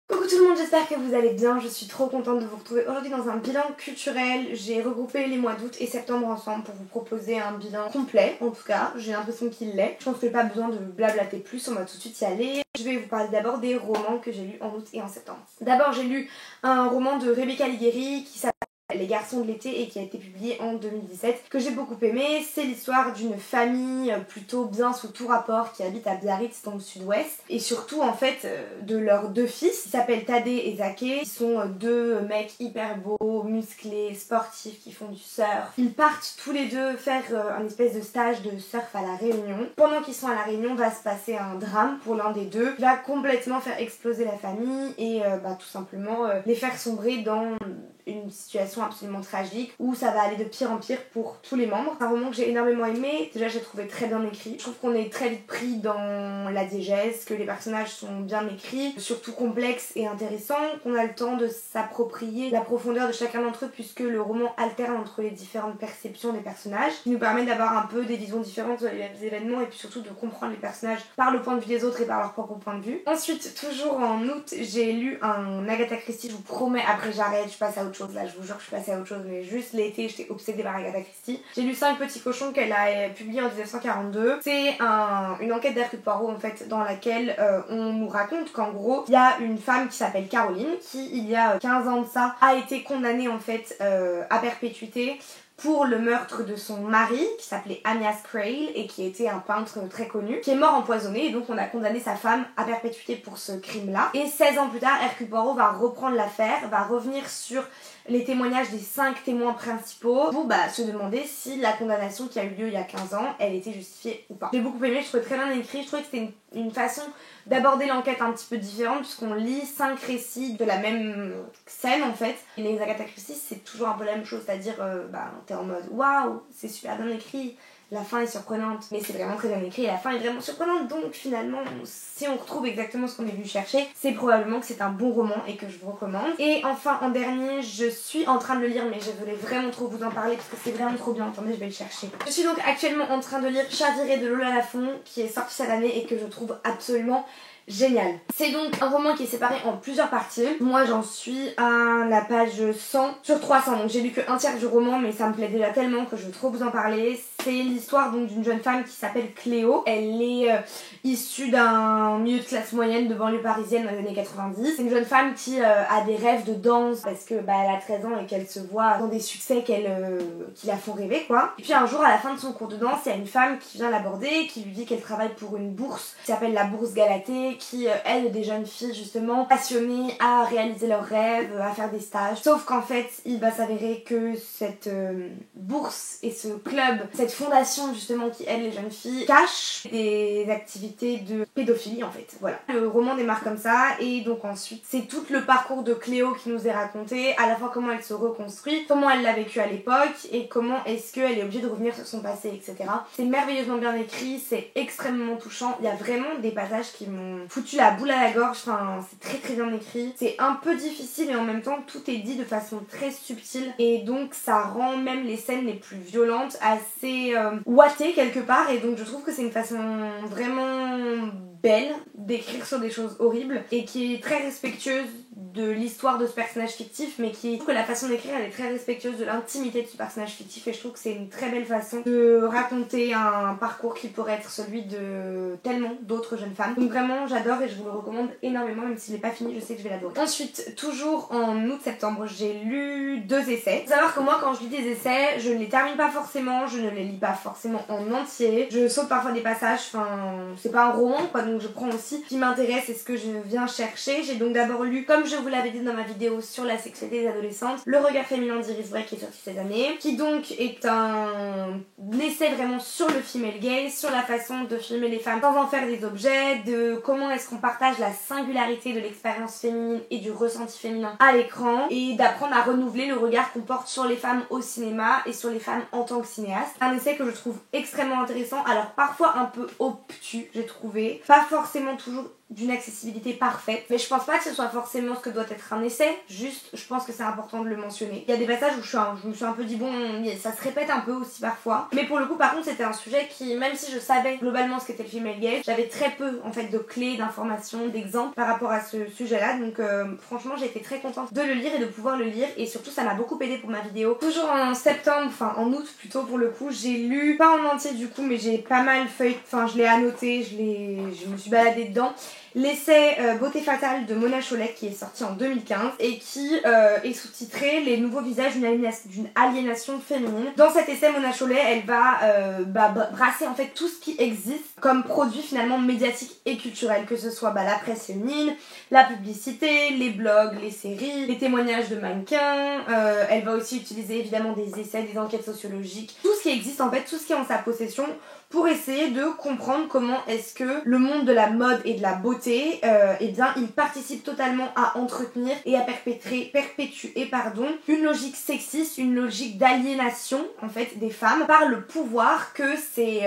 Coucou tout le monde, j'espère que vous allez bien, je suis trop contente de vous retrouver aujourd'hui dans un bilan culturel. J'ai regroupé les mois d'août et septembre ensemble pour vous proposer un bilan complet, en tout cas, j'ai l'impression qu'il l'est. Je pense que j'ai pas besoin de blablater plus, on va tout de suite y aller. Je vais vous parler d'abord des romans que j'ai lus en août et en septembre. D'abord j'ai lu un roman de Rebecca Ligueri qui s'appelle Les garçons de l'été et qui a été publié en 2017, que j'ai beaucoup aimé. C'est l'histoire d'une famille plutôt bien sous tout rapport qui habite à Biarritz dans le sud-ouest, et surtout en fait de leurs deux fils, ils s'appellent Tadé et Zaké, qui sont deux mecs hyper beaux, musclés, sportifs, qui font du surf. Ils partent tous les deux faire un espèce de stage de surf à La Réunion. Pendant qu'ils sont à La Réunion, va se passer un drame pour l'un des deux, qui va complètement faire exploser la famille et tout simplement les faire sombrer dans une situation absolument tragique où ça va aller de pire en pire pour tous les membres. C'est un roman que j'ai énormément aimé. Déjà, j'ai trouvé très bien écrit. Je trouve qu'on est très vite pris dans la diégèse, que les personnages sont bien écrits, surtout complexes et intéressants, qu'on a le temps de s'approprier la profondeur de chacun d'entre eux, puisque le roman alterne entre les différentes perceptions des personnages, qui nous permet d'avoir un peu des visions différentes des mêmes événements et puis surtout de comprendre les personnages par le point de vue des autres et par leur propre point de vue. Ensuite, toujours en août, j'ai lu un Agatha Christie. Je vous promets, après j'arrête, je passe à autre chose. Là, je vous jure que je suis passée à autre chose, mais juste l'été, j'étais obsédée par Agatha Christie. J'ai lu 5 petits cochons qu'elle a publié en 1942. C'est une enquête d'Hercule Poirot en fait, dans laquelle on nous raconte qu'en gros, il y a une femme qui s'appelle Caroline, qui il y a 15 ans de ça, a été condamnée en fait à perpétuité pour le meurtre de son mari, qui s'appelait Amyas Creagh et qui était un peintre très connu, qui est mort empoisonné, et donc on a condamné sa femme à perpétuité pour ce crime-là. Et 16 ans plus tard, Hercule Poirot va reprendre l'affaire, va revenir sur les témoignages des 5 témoins principaux pour se demander si la condamnation qui a eu lieu il y a 15 ans, elle était justifiée ou pas. J'ai beaucoup aimé, je trouvais très bien écrit, je trouvais que c'était une façon d'aborder l'enquête un petit peu différente, puisqu'on lit 5 récits de la même scène en fait. Et les Agatha Christie, c'est toujours un peu la même chose, c'est-à-dire t'es en mode waouh, c'est super bien écrit, la fin est surprenante, mais c'est vraiment très bien écrit et la fin est vraiment surprenante, donc finalement si on retrouve exactement ce qu'on est venu chercher, c'est probablement que c'est un bon roman et que je vous recommande. Et enfin en dernier, je suis en train de le lire, mais je voulais vraiment trop vous en parler parce que c'est vraiment trop bien. Attendez, je vais le chercher. Je suis donc actuellement en train de lire Chaviré de Lola Lafont, qui est sorti cette année et que je trouve absolument génial. C'est donc un roman qui est séparé en plusieurs parties. Moi j'en suis à la page 100 sur 300, donc j'ai lu que un tiers du roman, mais ça me plaît déjà tellement que je veux trop vous en parler. C'est l'histoire donc d'une jeune femme qui s'appelle Cléo. Elle est issue d'un milieu de classe moyenne de banlieue parisienne dans les années 90. C'est une jeune femme qui a des rêves de danse parce que elle a 13 ans et qu'elle se voit dans des succès qui la font rêver quoi. Et puis un jour à la fin de son cours de danse, il y a une femme qui vient l'aborder, qui lui dit qu'elle travaille pour une bourse qui s'appelle la Bourse Galatée, qui aide des jeunes filles justement passionnées à réaliser leurs rêves, à faire des stages. Sauf qu'en fait il va s'avérer que cette bourse et ce club, cette fondation justement qui aide les jeunes filles, cache des activités de pédophilie en fait. Voilà. Le roman démarre comme ça et donc ensuite c'est tout le parcours de Cléo qui nous est raconté, à la fois comment elle se reconstruit, comment elle l'a vécu à l'époque et comment est-ce qu'elle est obligée de revenir sur son passé, etc. C'est merveilleusement bien écrit, c'est extrêmement touchant, il y a vraiment des passages qui m'ont foutu la boule à la gorge, enfin c'est très très bien écrit, c'est un peu difficile et en même temps tout est dit de façon très subtile et donc ça rend même les scènes les plus violentes assez ouatées quelque part, et donc je trouve que c'est une façon vraiment belle d'écrire sur des choses horribles et qui est très respectueuse de l'histoire de ce personnage fictif, mais qui, je trouve que la façon d'écrire elle est très respectueuse de l'intimité de ce personnage fictif, et je trouve que c'est une très belle façon de raconter un parcours qui pourrait être celui de tellement d'autres jeunes femmes. Donc vraiment j'adore et je vous le recommande énormément, même s'il n'est pas fini, je sais que je vais l'adorer. Ensuite, toujours en août-septembre, j'ai lu 2 essais. Faut savoir que moi quand je lis des essais, je ne les termine pas forcément, je ne les lis pas forcément en entier, je saute parfois des passages, enfin c'est pas un roman quoi, donc je prends aussi ce qui m'intéresse et ce que je viens chercher. J'ai donc d'abord lu, comme je vous l'avais dit dans ma vidéo sur la sexualité des adolescentes, Le regard féminin d'Iris Bray qui est sorti cette année, qui donc est un essai vraiment sur le female gaze, sur la façon de filmer les femmes sans en faire des objets, de comment est-ce qu'on partage la singularité de l'expérience féminine et du ressenti féminin à l'écran, et d'apprendre à renouveler le regard qu'on porte sur les femmes au cinéma et sur les femmes en tant que cinéastes. Un essai que je trouve extrêmement intéressant, alors parfois un peu obtus j'ai trouvé, pas forcément toujours d'une accessibilité parfaite. Mais je pense pas que ce soit forcément ce que doit être un essai, juste je pense que c'est important de le mentionner. Il y a des passages où je me suis un peu dit bon, ça se répète un peu aussi parfois. Mais pour le coup par contre c'était un sujet qui, même si je savais globalement ce qu'était le female gaze, j'avais très peu en fait de clés, d'informations, d'exemples par rapport à ce sujet-là. Donc franchement j'ai été très contente de le lire et de pouvoir le lire, et surtout ça m'a beaucoup aidé pour ma vidéo. Toujours en septembre, enfin en août plutôt pour le coup, j'ai lu, pas en entier du coup, mais j'ai pas mal feuilleté, enfin je l'ai annoté, je me suis baladée dedans. L'essai Beauté fatale de Mona Chollet qui est sorti en 2015 et qui est sous-titré Les nouveaux visages d'une aliénation féminine. Dans cet essai, Mona Chollet, elle va brasser en fait tout ce qui existe comme produit finalement médiatique et culturel, que ce soit la presse féminine, la publicité, les blogs, les séries, les témoignages de mannequins. Elle va aussi utiliser évidemment des essais, des enquêtes sociologiques, tout ce qui existe en fait, tout ce qui est en sa possession, pour essayer de comprendre comment est-ce que le monde de la mode et de la beauté, eh bien, il participe totalement à entretenir et à perpétuer une logique sexiste, une logique d'aliénation en fait des femmes par le pouvoir que ces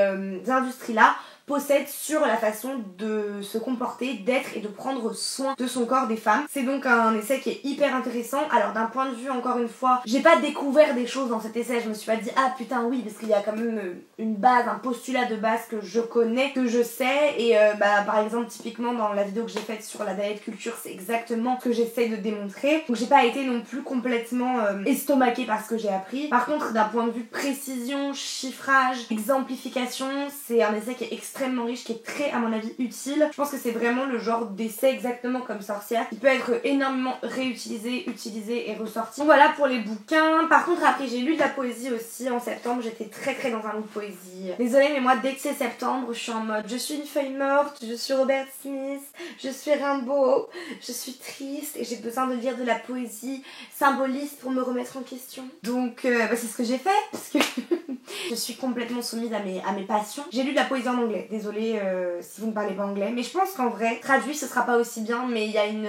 industries-là possède sur la façon de se comporter, d'être et de prendre soin de son corps des femmes. C'est donc un essai qui est hyper intéressant. Alors d'un point de vue, encore une fois, j'ai pas découvert des choses dans cet essai, je me suis pas dit ah putain oui, parce qu'il y a quand même une base, un postulat de base que je connais, que je sais, et par exemple typiquement dans la vidéo que j'ai faite sur la diet culture, c'est exactement ce que j'essaie de démontrer. Donc j'ai pas été non plus complètement estomaquée par ce que j'ai appris. Par contre d'un point de vue précision, chiffrage, exemplification, c'est un essai qui est extrêmement riche, qui est très à mon avis utile. Je pense que c'est vraiment le genre d'essai exactement comme Sorcière qui peut être énormément réutilisé, utilisé et ressorti. Donc voilà pour les bouquins. Par contre après j'ai lu de la poésie aussi en septembre, j'étais très dans un mood poésie. Désolée mais moi dès que c'est septembre je suis en mode je suis une feuille morte, je suis Robert Smith, je suis Rimbaud, je suis triste et j'ai besoin de lire de la poésie symboliste pour me remettre en question. Donc c'est ce que j'ai fait parce que je suis complètement soumise à mes passions. J'ai lu de la poésie en anglais. Désolée si vous ne parlez pas anglais, mais je pense qu'en vrai, traduit ce sera pas aussi bien, mais il y a une...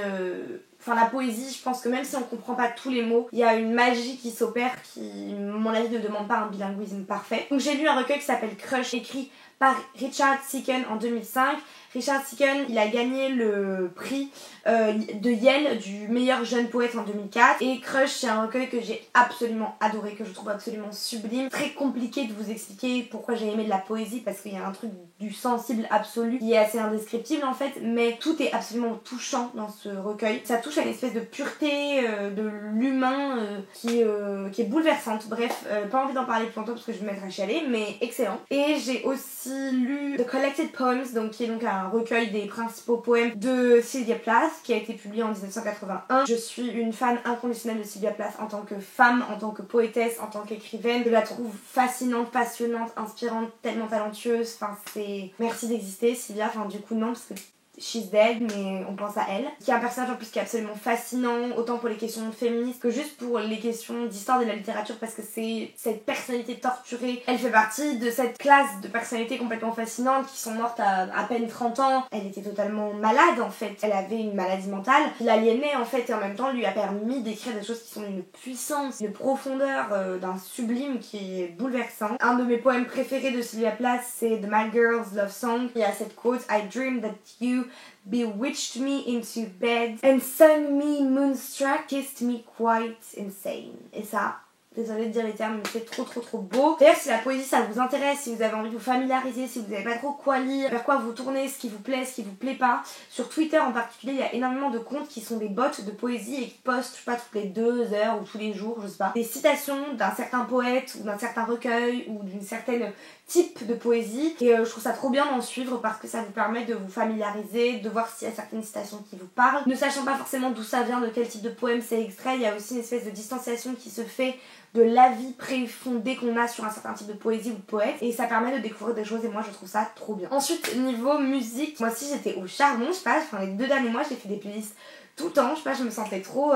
Enfin la poésie, je pense que même si on comprend pas tous les mots, il y a une magie qui s'opère qui, à mon avis, ne demande pas un bilinguisme parfait. Donc j'ai lu un recueil qui s'appelle Crush, écrit par Richard Siken en 2005. Richard Siken, il a gagné le prix de Yale du meilleur jeune poète en 2004. Et Crush, c'est un recueil que j'ai absolument adoré, que je trouve absolument sublime. Très compliqué de vous expliquer pourquoi j'ai aimé de la poésie, parce qu'il y a un truc du sensible absolu qui est assez indescriptible en fait, mais tout est absolument touchant dans ce recueil. Ça touche à une espèce de pureté de l'humain qui est bouleversante. Bref, pas envie d'en parler plus longtemps parce que je vais me mettre à chialer, mais excellent. Et j'ai aussi lu The Collected Poems, donc qui est donc un recueil des principaux poèmes de Sylvia Plath, qui a été publié en 1981. Je suis une fan inconditionnelle de Sylvia Plath en tant que femme, en tant que poétesse, en tant qu'écrivaine. Je la trouve fascinante, passionnante, inspirante, tellement talentueuse. Enfin, c'est... Merci d'exister, Sylvia. Enfin, du coup, non, parce que she's dead, mais on pense à elle. Qui est un personnage en plus qui est absolument fascinant, autant pour les questions féministes que juste pour les questions d'histoire de la littérature, parce que c'est cette personnalité torturée. Elle fait partie de cette classe de personnalités complètement fascinantes qui sont mortes à peine 30 ans. Elle était totalement malade en fait. Elle avait une maladie mentale qui l'aliénait en fait, et en même temps lui a permis d'écrire des choses qui sont d'une puissance, d'une profondeur, d'un sublime qui est bouleversant. Un de mes poèmes préférés de Sylvia Plath, c'est The Mad Girl's Love Song. Il y a cette quote: I dreamed that you bewitched me into bed and sung me moonstruck, kissed me quite insane. Et ça, désolée de dire les termes, mais c'est trop beau. D'ailleurs, si la poésie ça vous intéresse, si vous avez envie de vous familiariser, si vous n'avez pas trop quoi lire, vers quoi vous tournez, ce qui vous plaît, ce qui vous plaît pas, sur Twitter en particulier, il y a énormément de comptes qui sont des bots de poésie et qui postent, je sais pas, toutes les 2 heures ou tous les jours, je sais pas, des citations d'un certain poète ou d'un certain recueil ou d'une certaine type de poésie, et je trouve ça trop bien d'en suivre parce que ça vous permet de vous familiariser, de voir s'il y a certaines citations qui vous parlent. Ne sachant pas forcément d'où ça vient, de quel type de poème c'est extrait, il y a aussi une espèce de distanciation qui se fait de l'avis préfondé qu'on a sur un certain type de poésie ou de poète, et ça permet de découvrir des choses, et moi je trouve ça trop bien. Ensuite, niveau musique, moi aussi j'étais au charbon, je sais pas, enfin les 2 derniers mois j'ai fait des playlists tout le temps, je sais pas, je me sentais trop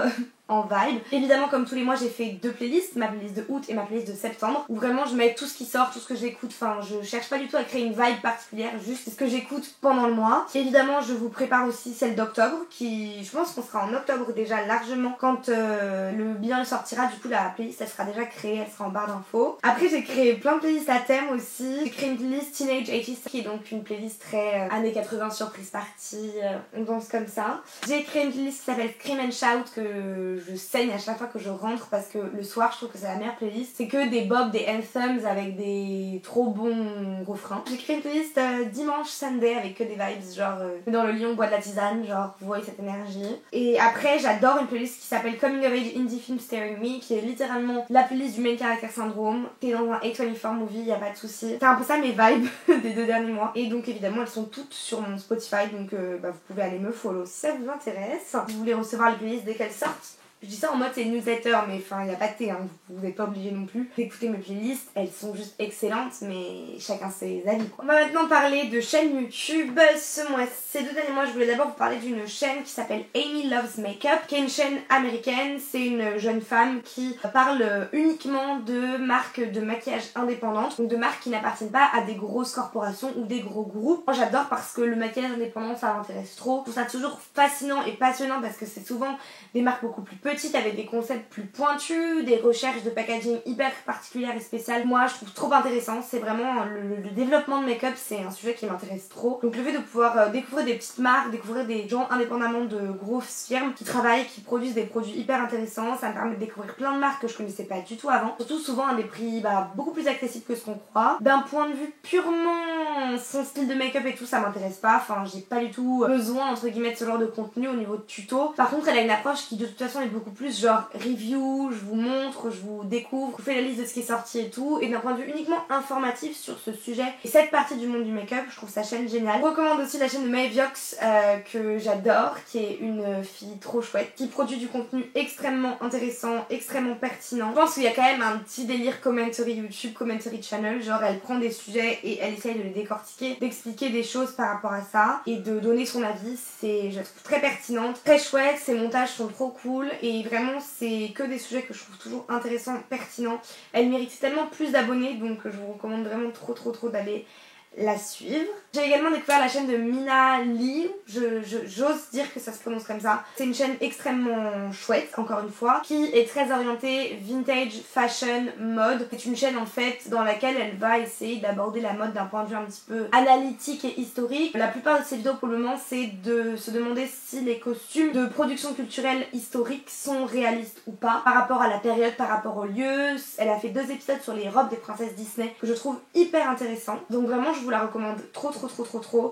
en vibe. Évidemment, comme tous les mois, j'ai fait 2 playlists, ma playlist de août et ma playlist de septembre, où vraiment je mets tout ce qui sort, tout ce que j'écoute. Enfin, je cherche pas du tout à créer une vibe particulière, juste ce que j'écoute pendant le mois. Évidemment, je vous prépare aussi celle d'octobre, qui, je pense qu'on sera en octobre déjà largement quand le bilan sortira. Du coup, la playlist elle sera déjà créée, elle sera en barre d'infos. Après, j'ai créé plein de playlists à thème aussi. J'ai créé une playlist Teenage 80s, qui est donc une playlist très années 80 surprise party, on danse comme ça. J'ai créé une playlist qui s'appelle Scream and Shout, que je saigne à chaque fois que je rentre parce que le soir je trouve que c'est la meilleure playlist. C'est que des bobs, des anthems avec des trop bons refrains. J'ai créé une playlist dimanche Sunday avec que des vibes genre dans le lit on boit de la tisane, genre vous voyez cette énergie. Et après j'adore une playlist qui s'appelle Coming of Age Indie Film Staring Me, qui est littéralement la playlist du main character syndrome. T'es dans un A24 movie, y a pas de souci. C'est un peu ça mes vibes des 2 derniers mois. Et donc évidemment elles sont toutes sur mon Spotify, donc vous pouvez aller me follow si ça vous intéresse. Si vous voulez recevoir les playlists dès qu'elles sortent. Je dis ça en mode c'est une newsletter, mais enfin il n'y a pas de thé, hein. Vous n'êtes pas obligé non plus d'écouter mes playlists, elles sont juste excellentes, mais chacun ses avis quoi. On va maintenant parler de chaîne YouTube. Ces 2 derniers mois, je voulais d'abord vous parler d'une chaîne qui s'appelle Amy Loves Makeup, qui est une chaîne américaine. C'est une jeune femme qui parle uniquement de marques de maquillage indépendantes, donc de marques qui n'appartiennent pas à des grosses corporations ou des gros groupes. Moi j'adore parce que le maquillage indépendant ça m'intéresse trop. Je trouve ça toujours fascinant et passionnant parce que c'est souvent des marques beaucoup plus petites avec des concepts plus pointus, des recherches de packaging hyper particulières et spéciales. Moi je trouve trop intéressant, c'est vraiment le développement de make-up, c'est un sujet qui m'intéresse trop. Donc le fait de pouvoir découvrir des petites marques, découvrir des gens indépendamment de grosses firmes qui travaillent, qui produisent des produits hyper intéressants, ça me permet de découvrir plein de marques que je connaissais pas du tout avant. Surtout souvent à des prix beaucoup plus accessibles que ce qu'on croit. D'un point de vue purement son style de make-up et tout, ça m'intéresse pas, enfin j'ai pas du tout besoin entre guillemets de ce genre de contenu au niveau de tuto. Par contre elle a une approche qui de toute façon est beaucoup plus genre review, je vous montre, je vous découvre, je vous fais la liste de ce qui est sorti et tout, et d'un point de vue uniquement informatif sur ce sujet et cette partie du monde du make-up, je trouve sa chaîne géniale. Je recommande aussi la chaîne de Maviox que j'adore, qui est une fille trop chouette, qui produit du contenu extrêmement intéressant, extrêmement pertinent. Je pense qu'il y a quand même un petit délire commentary YouTube, commentary channel, genre elle prend des sujets et elle essaye de les décortiquer, d'expliquer des choses par rapport à ça et de donner son avis. Je la trouve très pertinente, très chouette, ses montages sont trop cool et vraiment c'est que des sujets que je trouve toujours intéressants, pertinents. Elle mérite tellement plus d'abonnés, donc je vous recommande vraiment trop d'aller la suivre. J'ai également découvert la chaîne de Mina Lee, j'ose dire que ça se prononce comme ça. C'est une chaîne extrêmement chouette, encore une fois, qui est très orientée vintage, fashion, mode. C'est une chaîne en fait dans laquelle elle va essayer d'aborder la mode d'un point de vue un petit peu analytique et historique. La plupart de ses vidéos pour le moment c'est de se demander si les costumes de production culturelle historique sont réalistes ou pas par rapport à la période, par rapport au lieu. Elle a fait 2 épisodes sur les robes des princesses Disney que je trouve hyper intéressant. Donc vraiment je vous la recommande trop.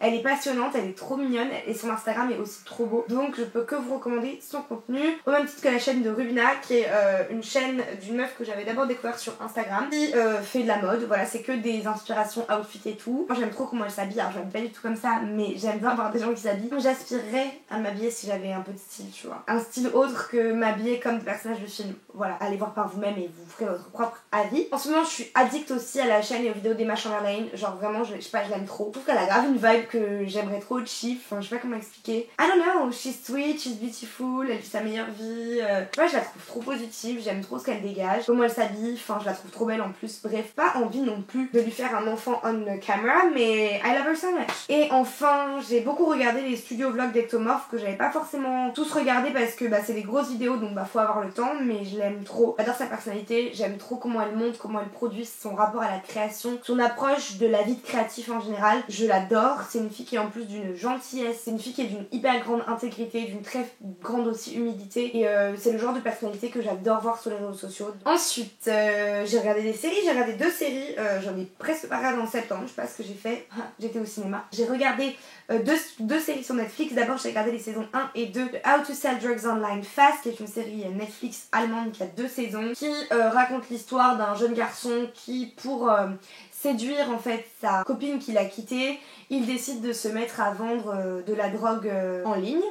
Elle est passionnante, elle est trop mignonne et son Instagram est aussi trop beau. Donc je peux que vous recommander son contenu. Au même titre que la chaîne de Rubina qui est une chaîne d'une meuf que j'avais d'abord découvert sur Instagram qui fait de la mode. Voilà, c'est que des inspirations outfit et tout. Moi j'aime trop comment elle s'habille. Alors j'aime pas du tout comme ça mais j'aime bien voir des gens qui s'habillent. J'aspirerais à m'habiller si j'avais un peu de style, tu vois. Un style autre que m'habiller comme des personnages de film. Voilà, allez voir par vous-même et vous ferez votre propre avis. En ce moment je suis addict aussi à la chaîne et aux vidéos d'Emma Chamberlain. Genre vraiment je sais pas, je l'aime trop. Je trouve qu'elle a grave une vibe que j'aimerais trop chief. Enfin je sais pas comment expliquer. I don't know, she's sweet, she's beautiful, elle vit sa meilleure vie. Tu vois, je la trouve trop positive, j'aime trop ce qu'elle dégage, comment elle s'habille, enfin je la trouve trop belle en plus. Bref, pas envie non plus de lui faire un enfant on camera, mais I love her so much. Et enfin, j'ai beaucoup regardé les studio vlogs d'Ectomorph que j'avais pas forcément tous regardé parce que c'est des grosses vidéos donc faut avoir le temps, mais je l'aime trop. J'adore sa personnalité, j'aime trop comment elle monte, comment elle produit, son rapport à la création, son approche de la vie de créatif en général. Je l'adore, c'est une fille qui est en plus d'une gentillesse, c'est une fille qui est d'une hyper grande intégrité, d'une très grande aussi humilité et c'est le genre de personnalité que j'adore voir sur les réseaux sociaux. Ensuite, j'ai regardé des séries, j'ai regardé 2 séries, j'en ai presque pas regardé en septembre, je sais pas ce que j'ai fait, j'étais au cinéma. J'ai regardé deux séries sur Netflix. D'abord j'ai regardé les saisons 1 et 2 de How to Sell Drugs Online Fast, qui est une série Netflix allemande qui a 2 saisons, qui raconte l'histoire d'un jeune garçon qui pour séduire en fait sa copine qu'il a quittée, il décide de se mettre à vendre de la drogue en ligne.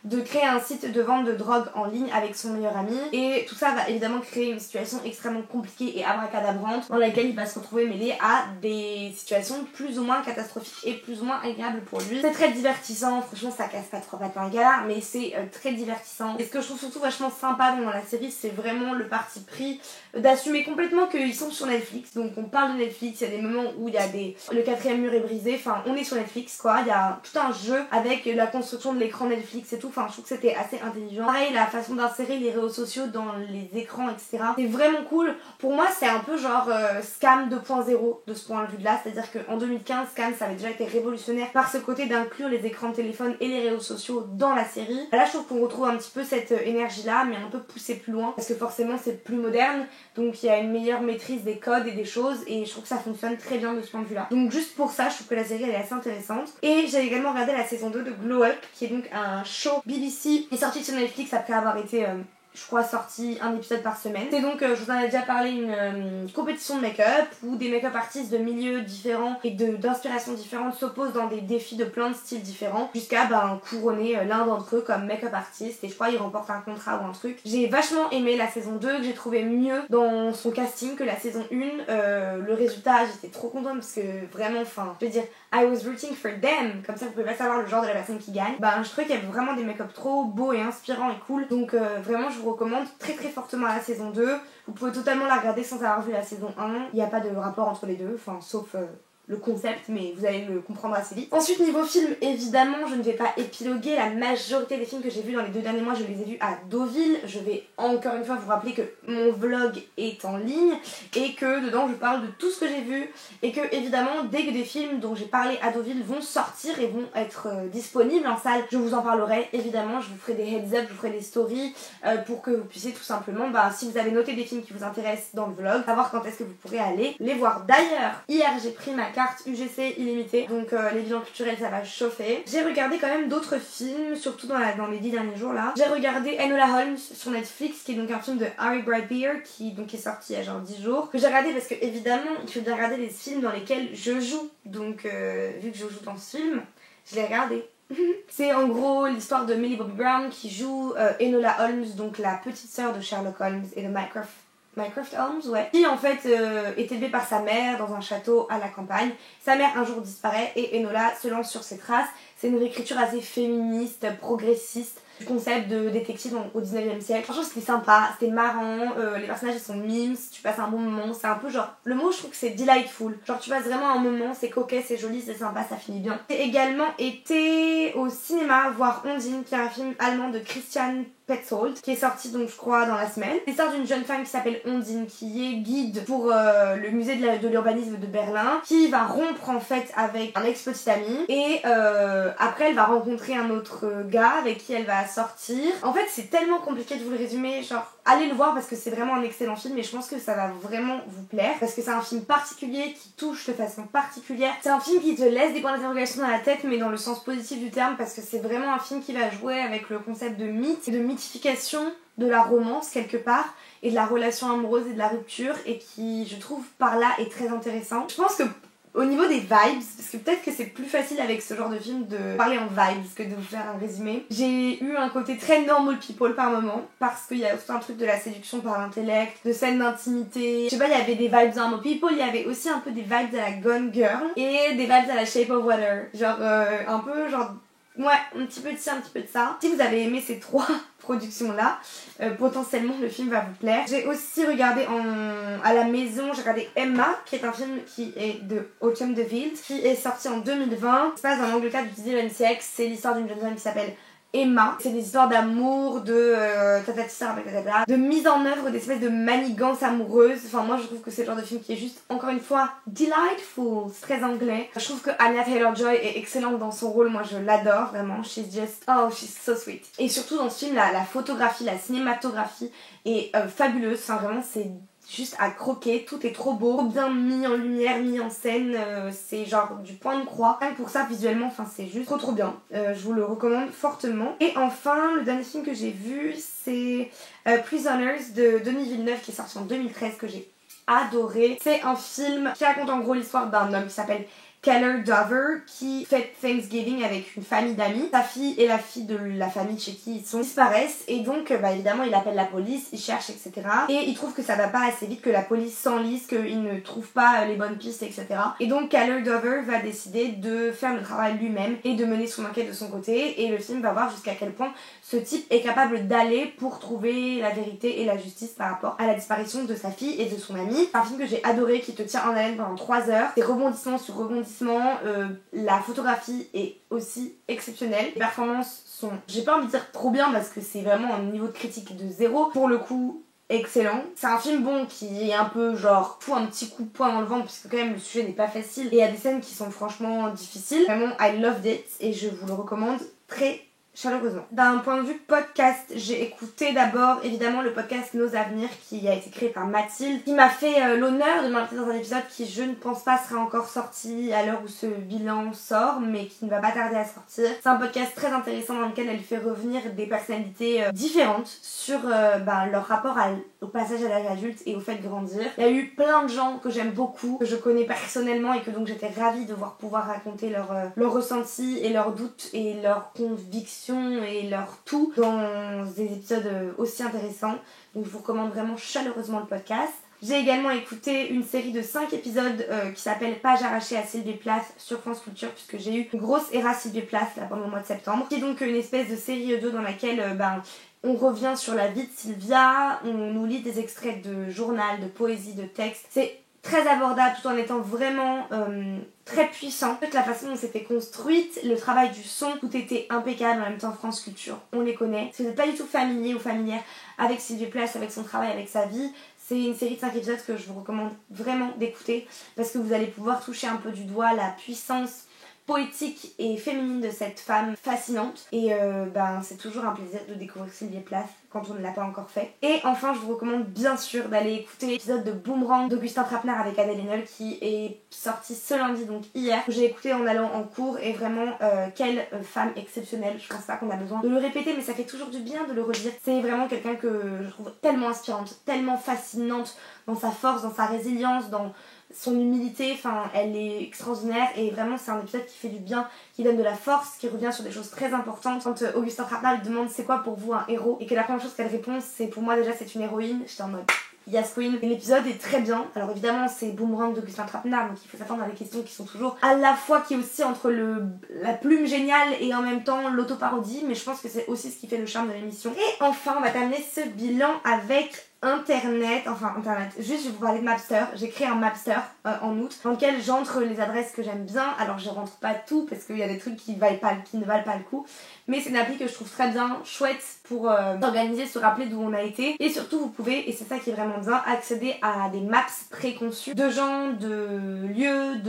de créer un site de vente de drogue en ligne avec son meilleur ami. Et tout ça va évidemment créer une situation extrêmement compliquée et abracadabrante dans laquelle il va se retrouver mêlé à des situations plus ou moins catastrophiques et plus ou moins agréables pour lui. C'est très divertissant, franchement ça casse pas trop pattes dans la galère, mais c'est très divertissant. Et ce que je trouve surtout vachement sympa dans la série, c'est vraiment le parti pris d'assumer complètement qu'ils sont sur Netflix. Donc on parle de Netflix, il y a des moments où il y a le quatrième mur est brisé, enfin on est sur Netflix quoi, il y a tout un jeu avec la construction de l'écran Netflix et tout, enfin je trouve que c'était assez intelligent. Pareil, la façon d'insérer les réseaux sociaux dans les écrans, etc. C'est vraiment cool. Pour moi c'est un peu genre Scam 2.0 de ce point de vue là, c'est-à-dire qu'en 2015 Scam ça avait déjà été révolutionnaire par ce côté d'inclure les écrans de téléphone et les réseaux sociaux dans la série. Là je trouve qu'on retrouve un petit peu cette énergie là, mais un peu poussée plus loin, parce que forcément c'est plus moderne, donc il y a une meilleure maîtrise des codes et des choses, et je trouve que ça fonctionne très bien de ce point de vue là. Donc juste pour ça je trouve que la série elle est assez intéressante. Et j'ai également regardé la saison 2 de Glow Up, qui est donc un show BBC qui est sorti sur Netflix après avoir été je crois sorti un épisode par semaine. C'est donc, je vous en ai déjà parlé, une compétition de make-up où des make-up artistes de milieux différents et d'inspirations différentes s'opposent dans des défis de plein de styles différents jusqu'à couronner l'un d'entre eux comme make-up artiste, et je crois qu'il remporte un contrat ou un truc. J'ai vachement aimé la saison 2, que j'ai trouvé mieux dans son casting que la saison 1. Le résultat, j'étais trop contente parce que vraiment, enfin, je veux dire, I was rooting for them, comme ça vous pouvez pas savoir le genre de la personne qui gagne. Je trouvais qu'il y avait vraiment des make-up trop beaux et inspirants et cool, donc vraiment je vous recommande très très fortement la saison 2. Vous pouvez totalement la regarder sans avoir vu la saison 1. Il n'y a pas de rapport entre les deux, enfin sauf le concept, mais vous allez le comprendre assez vite. Ensuite, niveau film, évidemment, je ne vais pas épiloguer. La majorité des films que j'ai vus dans les 2 derniers mois, je les ai vus à Deauville. Je vais encore une fois vous rappeler que mon vlog est en ligne et que dedans je parle de tout ce que j'ai vu, et que évidemment, dès que des films dont j'ai parlé à Deauville vont sortir et vont être disponibles en salle, je vous en parlerai. Évidemment, je vous ferai des heads up, je vous ferai des stories pour que vous puissiez tout simplement, si vous avez noté des films qui vous intéressent dans le vlog, savoir quand est-ce que vous pourrez aller les voir. D'ailleurs, hier j'ai pris ma carte UGC illimitée, donc les bilans culturels ça va chauffer. J'ai regardé quand même d'autres films, surtout dans les 10 derniers jours là. J'ai regardé Enola Holmes sur Netflix, qui est donc un film de Harry Bradbeer qui donc est sorti il y a genre 10 jours, que j'ai regardé parce que évidemment il faut bien regarder les films dans lesquels je joue, donc vu que je joue dans ce film, je l'ai regardé. C'est en gros l'histoire de Millie Bobby Brown qui joue Enola Holmes, donc la petite sœur de Sherlock Holmes et de Mycroft Holmes, ouais, qui en fait est élevée par sa mère dans un château à la campagne. Sa mère un jour disparaît et Enola se lance sur ses traces. C'est une réécriture assez féministe, progressiste du concept de détective au 19e siècle. Franchement c'était sympa, c'était marrant, les personnages ils sont mimes, tu passes un bon moment, c'est un peu genre, le mot je trouve que c'est delightful, genre tu passes vraiment un moment, c'est coquet, c'est joli, c'est sympa, ça finit bien. J'ai également été au cinéma voir Ondine, qui est un film allemand de Christian Petzold, qui est sorti donc je crois dans la semaine. C'est l'histoire d'une jeune femme qui s'appelle Ondine, qui est guide pour le musée de l'urbanisme de Berlin, qui va rompre en fait avec un ex-petit ami, et après elle va rencontrer un autre gars avec qui elle va sortir. En fait c'est tellement compliqué de vous le résumer, genre allez le voir parce que c'est vraiment un excellent film, et je pense que ça va vraiment vous plaire parce que c'est un film particulier qui touche de façon particulière. C'est un film qui te laisse des points d'interrogation dans la tête, mais dans le sens positif du terme, parce que c'est vraiment un film qui va jouer avec le concept de mythe et de mythification de la romance quelque part, et de la relation amoureuse et de la rupture, et qui je trouve par là est très intéressant. Je pense que au niveau des vibes, parce que peut-être que c'est plus facile avec ce genre de film de parler en vibes que de vous faire un résumé, j'ai eu un côté très normal people par moment, parce qu'il y a aussi un truc de la séduction par l'intellect, de scènes d'intimité. Je sais pas, il y avait des vibes normal people, il y avait aussi un peu des vibes à la Gone Girl et des vibes à la Shape of Water. Genre un peu genre... Ouais, un petit peu de ci, un petit peu de ça. Si vous avez aimé ces 3 productions-là, potentiellement le film va vous plaire. J'ai aussi regardé à la maison, j'ai regardé Emma, qui est un film qui est de Autumn de Wild, qui est sorti en 2020. Ça se passe dans l'Angleterre du 19e siècle. C'est l'histoire d'une jeune femme qui s'appelle Emma. C'est des histoires d'amour, de mise en œuvre d'espèces de manigances amoureuses. Enfin moi je trouve que c'est le genre de film qui est juste, encore une fois, delightful. C'est très anglais. Je trouve que Anya Taylor-Joy est excellente dans son rôle. Moi je l'adore vraiment. She's just, oh she's so sweet. Et surtout dans ce film la photographie, la cinématographie est fabuleuse. Enfin vraiment c'est juste à croquer, tout est trop beau, trop bien mis en lumière, mis en scène, c'est genre du point de croix. Rien que pour ça visuellement, enfin c'est juste trop bien. Je vous le recommande fortement. Et enfin, le dernier film que j'ai vu, c'est Prisoners de Denis Villeneuve, qui est sorti en 2013, que j'ai adoré. C'est un film qui raconte en gros l'histoire d'un homme qui s'appelle Keller Dover qui fête Thanksgiving avec une famille d'amis. Sa fille et la fille de la famille chez qui ils sont disparaissent et donc évidemment il appelle la police, il cherche etc. Et il trouve que ça va pas assez vite, que la police s'enlise, qu'il ne trouve pas les bonnes pistes etc. Et donc Keller Dover va décider de faire le travail lui-même et de mener son enquête de son côté et le film va voir jusqu'à quel point ce type est capable d'aller pour trouver la vérité et la justice par rapport à la disparition de sa fille et de son ami. C'est un film que j'ai adoré, qui te tient en haleine pendant 3 heures. C'est rebondissement sur rebondissement, la photographie est aussi exceptionnelle. Les performances sont, j'ai pas envie de dire trop bien parce que c'est vraiment un niveau de critique de 0. Pour le coup, excellent. C'est un film bon qui est un peu genre fout un petit coup de poing dans le ventre puisque quand même le sujet n'est pas facile et il y a des scènes qui sont franchement difficiles. Vraiment, I loved it et je vous le recommande très chaleureusement. D'un point de vue podcast, j'ai écouté d'abord évidemment le podcast Nos Avenirs qui a été créé par Mathilde, qui m'a fait l'honneur de m'inviter dans un épisode qui je ne pense pas sera encore sorti à l'heure où ce bilan sort, mais qui ne va pas tarder à sortir. C'est un podcast très intéressant dans lequel elle fait revenir des personnalités différentes sur leur rapport au passage à l'âge adulte et au fait de grandir. Il y a eu plein de gens que j'aime beaucoup, que je connais personnellement et que donc j'étais ravie de pouvoir raconter leurs ressentis et leurs doutes et leurs convictions et leur tout dans des épisodes aussi intéressants. Donc je vous recommande vraiment chaleureusement le podcast. J'ai également écouté une série de 5 épisodes qui s'appelle Page arrachée à Sylvie Plath sur France Culture puisque j'ai eu une grosse era Sylvie Plath là, pendant le mois de septembre. Qui est donc une espèce de série 2 dans laquelle on revient sur la vie de Sylvia, on nous lit des extraits de journal, de poésie, de texte. C'est très abordable tout en étant vraiment très puissant. En fait, la façon dont c'était construite, le travail du son, tout était impeccable. En même temps, France Culture, on les connaît. Si vous n'êtes pas du tout familier ou familière avec Sylvie Plath, avec son travail, avec sa vie, c'est une série de 5 épisodes que je vous recommande vraiment d'écouter parce que vous allez pouvoir toucher un peu du doigt la puissance poétique et féminine de cette femme fascinante et c'est toujours un plaisir de découvrir Sylvie Plath quand on ne l'a pas encore fait. Et enfin je vous recommande bien sûr d'aller écouter l'épisode de Boomerang d'Augustin Trapenard avec Adèle Haenel qui est sorti ce lundi, donc hier, que j'ai écouté en allant en cours et vraiment quelle femme exceptionnelle. Je pense pas qu'on a besoin de le répéter mais ça fait toujours du bien de le redire. C'est vraiment quelqu'un que je trouve tellement inspirante, tellement fascinante dans sa force, dans sa résilience, dans son humilité, elle est extraordinaire et vraiment c'est un épisode qui fait du bien, qui donne de la force, qui revient sur des choses très importantes. Quand Augustin Trapenard lui demande c'est quoi pour vous un héros et que la première chose qu'elle répond c'est pour moi déjà c'est une héroïne, j'étais en mode yes queen. Et l'épisode est très bien. Alors évidemment c'est Boomerang d'Augustin Trapenard donc il faut s'attendre à des questions qui sont toujours à la fois qui est aussi entre la plume géniale et en même temps l'autoparodie, mais je pense que c'est aussi ce qui fait le charme de l'émission. Et enfin on va terminer ce bilan avec internet, juste je vais vous parler de Mapster. J'ai créé un Mapster en août dans lequel j'entre les adresses que j'aime bien. Alors je rentre pas tout parce qu'il y a des trucs qui ne valent pas le coup, mais c'est une appli que je trouve très bien, chouette pour s'organiser, se rappeler d'où on a été et surtout vous pouvez, et c'est ça qui est vraiment bien, accéder à des maps préconçues de gens, de lieux,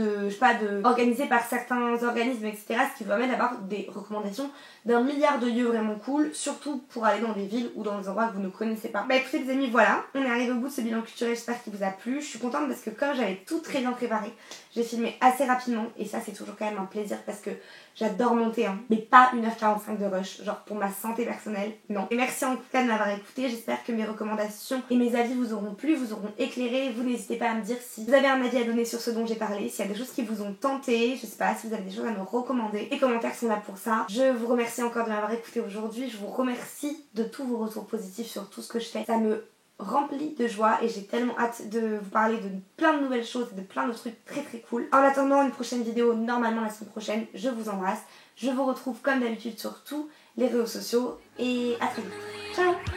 organisés par certains organismes etc, ce qui vous permet d'avoir des recommandations d'un milliard de lieux vraiment cool, surtout pour aller dans des villes ou dans des endroits que vous ne connaissez pas. Écoutez les amis, voilà, on est arrivé au bout de ce bilan culturel, j'espère qu'il vous a plu. Je suis contente parce que comme j'avais tout très bien préparé, j'ai filmé assez rapidement et ça c'est toujours quand même un plaisir parce que j'adore monter, mais pas 1h45 de rush, genre pour ma santé personnelle, non. Et merci en tout cas de m'avoir écouté, j'espère que mes recommandations et mes avis vous auront plu, vous auront éclairé. Vous n'hésitez pas à me dire si vous avez un avis à donner sur ce dont j'ai parlé, s'il y a des choses qui vous ont tenté, je sais pas, si vous avez des choses à me recommander. Les commentaires sont là pour ça. Je vous remercie encore de m'avoir écouté aujourd'hui, je vous remercie de tous vos retours positifs sur tout ce que je fais. Ça me rempli de joie et j'ai tellement hâte de vous parler de plein de nouvelles choses et de plein de trucs très très cool. En attendant une prochaine vidéo, normalement la semaine prochaine, je vous embrasse. Je vous retrouve comme d'habitude sur tous les réseaux sociaux et à très vite. Ciao!